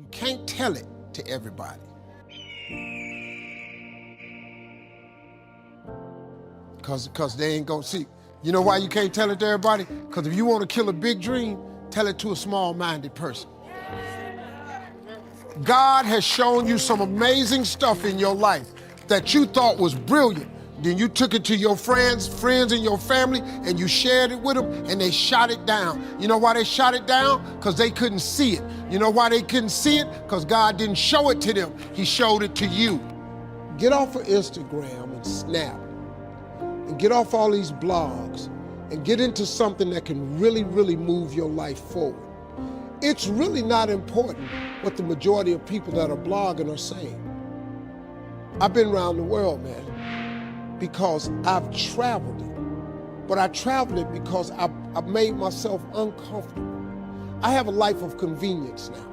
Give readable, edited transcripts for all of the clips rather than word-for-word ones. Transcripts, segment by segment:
You can't tell it to everybody. Because they ain't gonna see. You know why you can't tell it to everybody? Because if you want to kill a big dream, tell it to a small-minded person. God has shown you some amazing stuff in your life that you thought was brilliant. Then you took it to your friends and your family, and you shared it with them, and they shot it down. You know why they shot it down? Because they couldn't see it. You know why they couldn't see it? Because God didn't show it to them. He showed it to you. Get off of Instagram and Snap, and get off all these blogs, and get into something that can really, really move your life forward. It's really not important what the majority of people that are blogging are saying. I've been around the world, man, because I've traveled it. But I traveled it because I've made myself uncomfortable. I have a life of convenience now.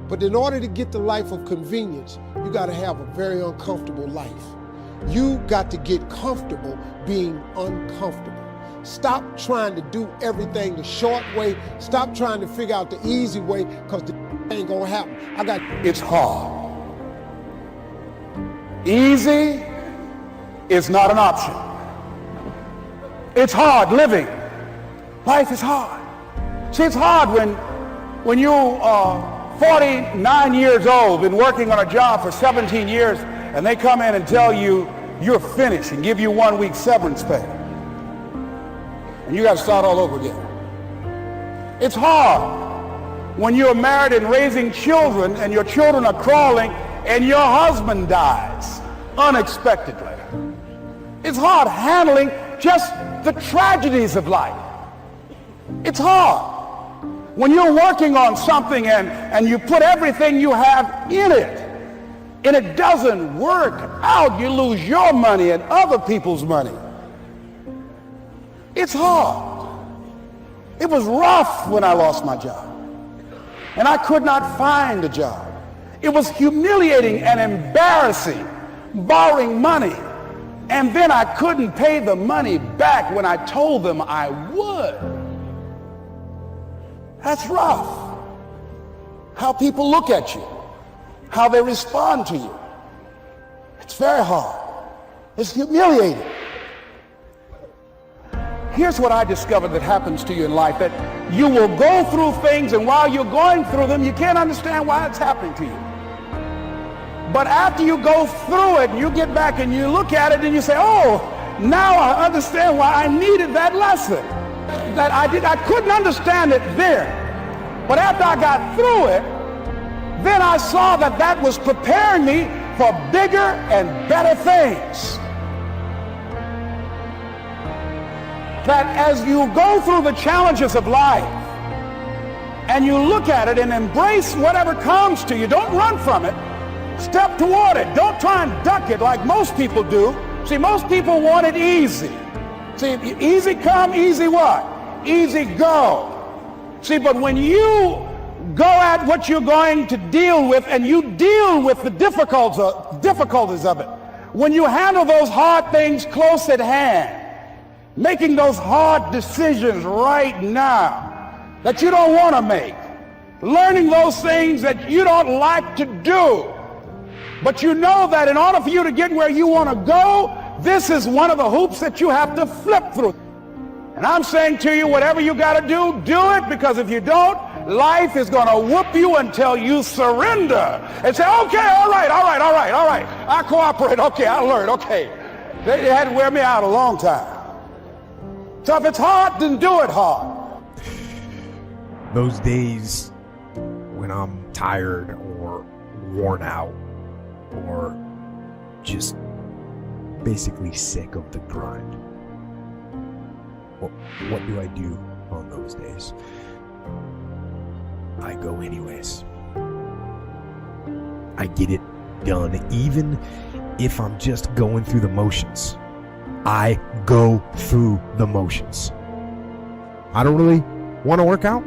But in order to get the life of convenience, you gotta have a very uncomfortable life. You got to get comfortable being uncomfortable. Stop trying to do everything the short way. Stop trying to figure out the easy way, because the ain't gonna happen. It's hard. Easy is not an option. It's hard living. Life is hard. See, it's hard when you are 49 years old, been working on a job for 17 years, and they come in and tell you you're finished and give you 1 week severance pay. And you got to start all over again. It's hard when you're married and raising children, and your children are crawling, and your husband dies unexpectedly. It's hard handling just the tragedies of life. It's hard when you're working on something and you put everything you have in it, and it doesn't work out. You lose your money and other people's money. It's hard. It was rough when I lost my job, and I could not find a job. It was humiliating and embarrassing, borrowing money, and then I couldn't pay the money back when I told them I would. That's rough. How people look at you, how they respond to you. It's very hard. It's humiliating. Here's what I discovered that happens to you in life, that you will go through things, and while you're going through them, you can't understand why it's happening to you. But after you go through it and you get back and you look at it and you say, oh, now I understand why I needed that lesson. That I couldn't understand it then. But after I got through it, then I saw that that was preparing me for bigger and better things. That as you go through the challenges of life and you look at it and embrace whatever comes to you, don't run from it. Step toward it. Don't try and duck it like most people do. See, most people want it easy. See, easy come, easy what? Easy go. See, but when you go at what you're going to deal with, and you deal with the difficulties of it, when you handle those hard things close at hand, making those hard decisions right now that you don't want to make, learning those things that you don't like to do, but you know that in order for you to get where you want to go, this is one of the hoops that you have to flip through. And I'm saying to you, whatever you got to do it, because if you don't, life is going to whoop you until you surrender and say, okay, all right, I cooperate, okay, I learned, okay. They had to wear me out a long time. So if it's hard, then do it hard. Those days when I'm tired or worn out or just basically sick of the grind, what do I do on those days? I go anyways. I get it done, even if I'm just going through the motions. I go through the motions. I don't really want to work out.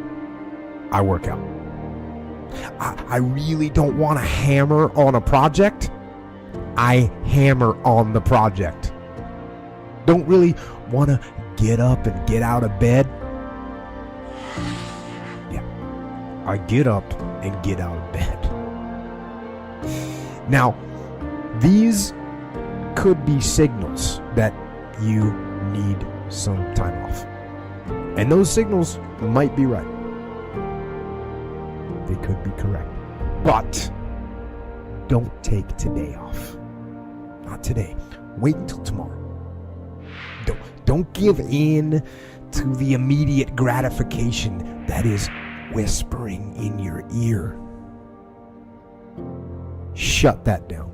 I work out. I really don't want to hammer on a project. I hammer on the project. Don't really want to get up and get out of bed. Yeah, I get up and get out of bed. Now, these could be signals that you need some time off. And those signals might be right. They could be correct. But don't take today off. Not today. Wait until tomorrow. Don't give in to the immediate gratification that is whispering in your ear. Shut that down.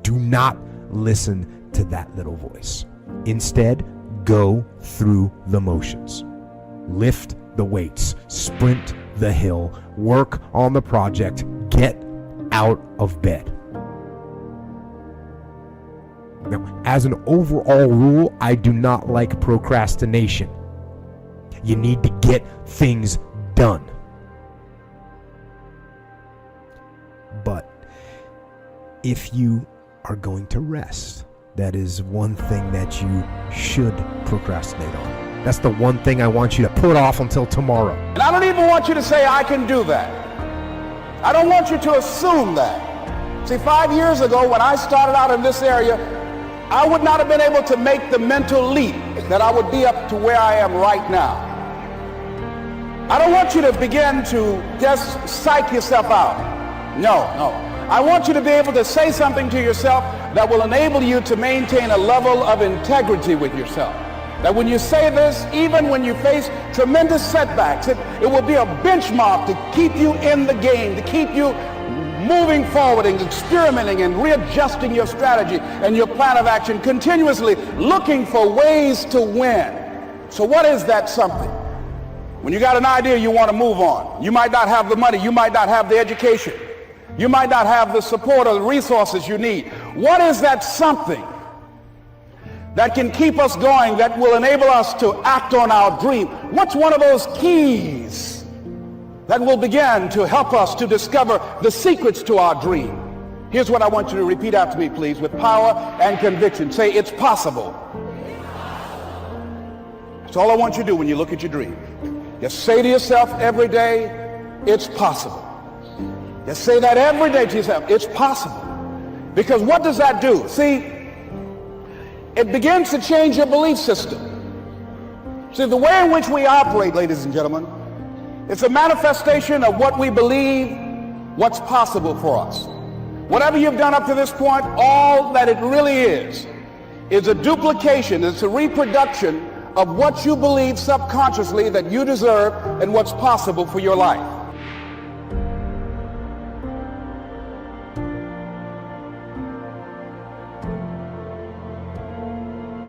Do not listen to that little voice. Instead, go through the motions. Lift the weights, sprint the hill, work on the project, get out of bed. Now, as an overall rule, I do not like procrastination. You need to get things done. But if you are going to rest, that is one thing that you should procrastinate on. That's the one thing I want you to put off until tomorrow. And I don't even want you to say, I can do that. I don't want you to assume that. See, 5 years ago when I started out in this area, I would not have been able to make the mental leap that I would be up to where I am right now. I don't want you to begin to just psych yourself out. No. I want you to be able to say something to yourself that will enable you to maintain a level of integrity with yourself. That when you say this, even when you face tremendous setbacks, it will be a benchmark to keep you in the game, to keep you moving forward and experimenting and readjusting your strategy and your plan of action, continuously looking for ways to win. So what is that something? When you got an idea you want to move on, you might not have the money, you might not have the education, you might not have the support or the resources you need. What is that something that can keep us going, that will enable us to act on our dream? What's one of those keys that will begin to help us to discover the secrets to our dream? Here's what I want you to repeat after me, please, with power and conviction. Say, it's possible. That's all I want you to do when you look at your dream. Just say to yourself every day, it's possible. Just say that every day to yourself, it's possible. Because what does that do? See, it begins to change your belief system. See, the way in which we operate, ladies and gentlemen, it's a manifestation of what we believe, what's possible for us. Whatever you've done up to this point, all that it really is a duplication, it's a reproduction of what you believe subconsciously that you deserve and what's possible for your life.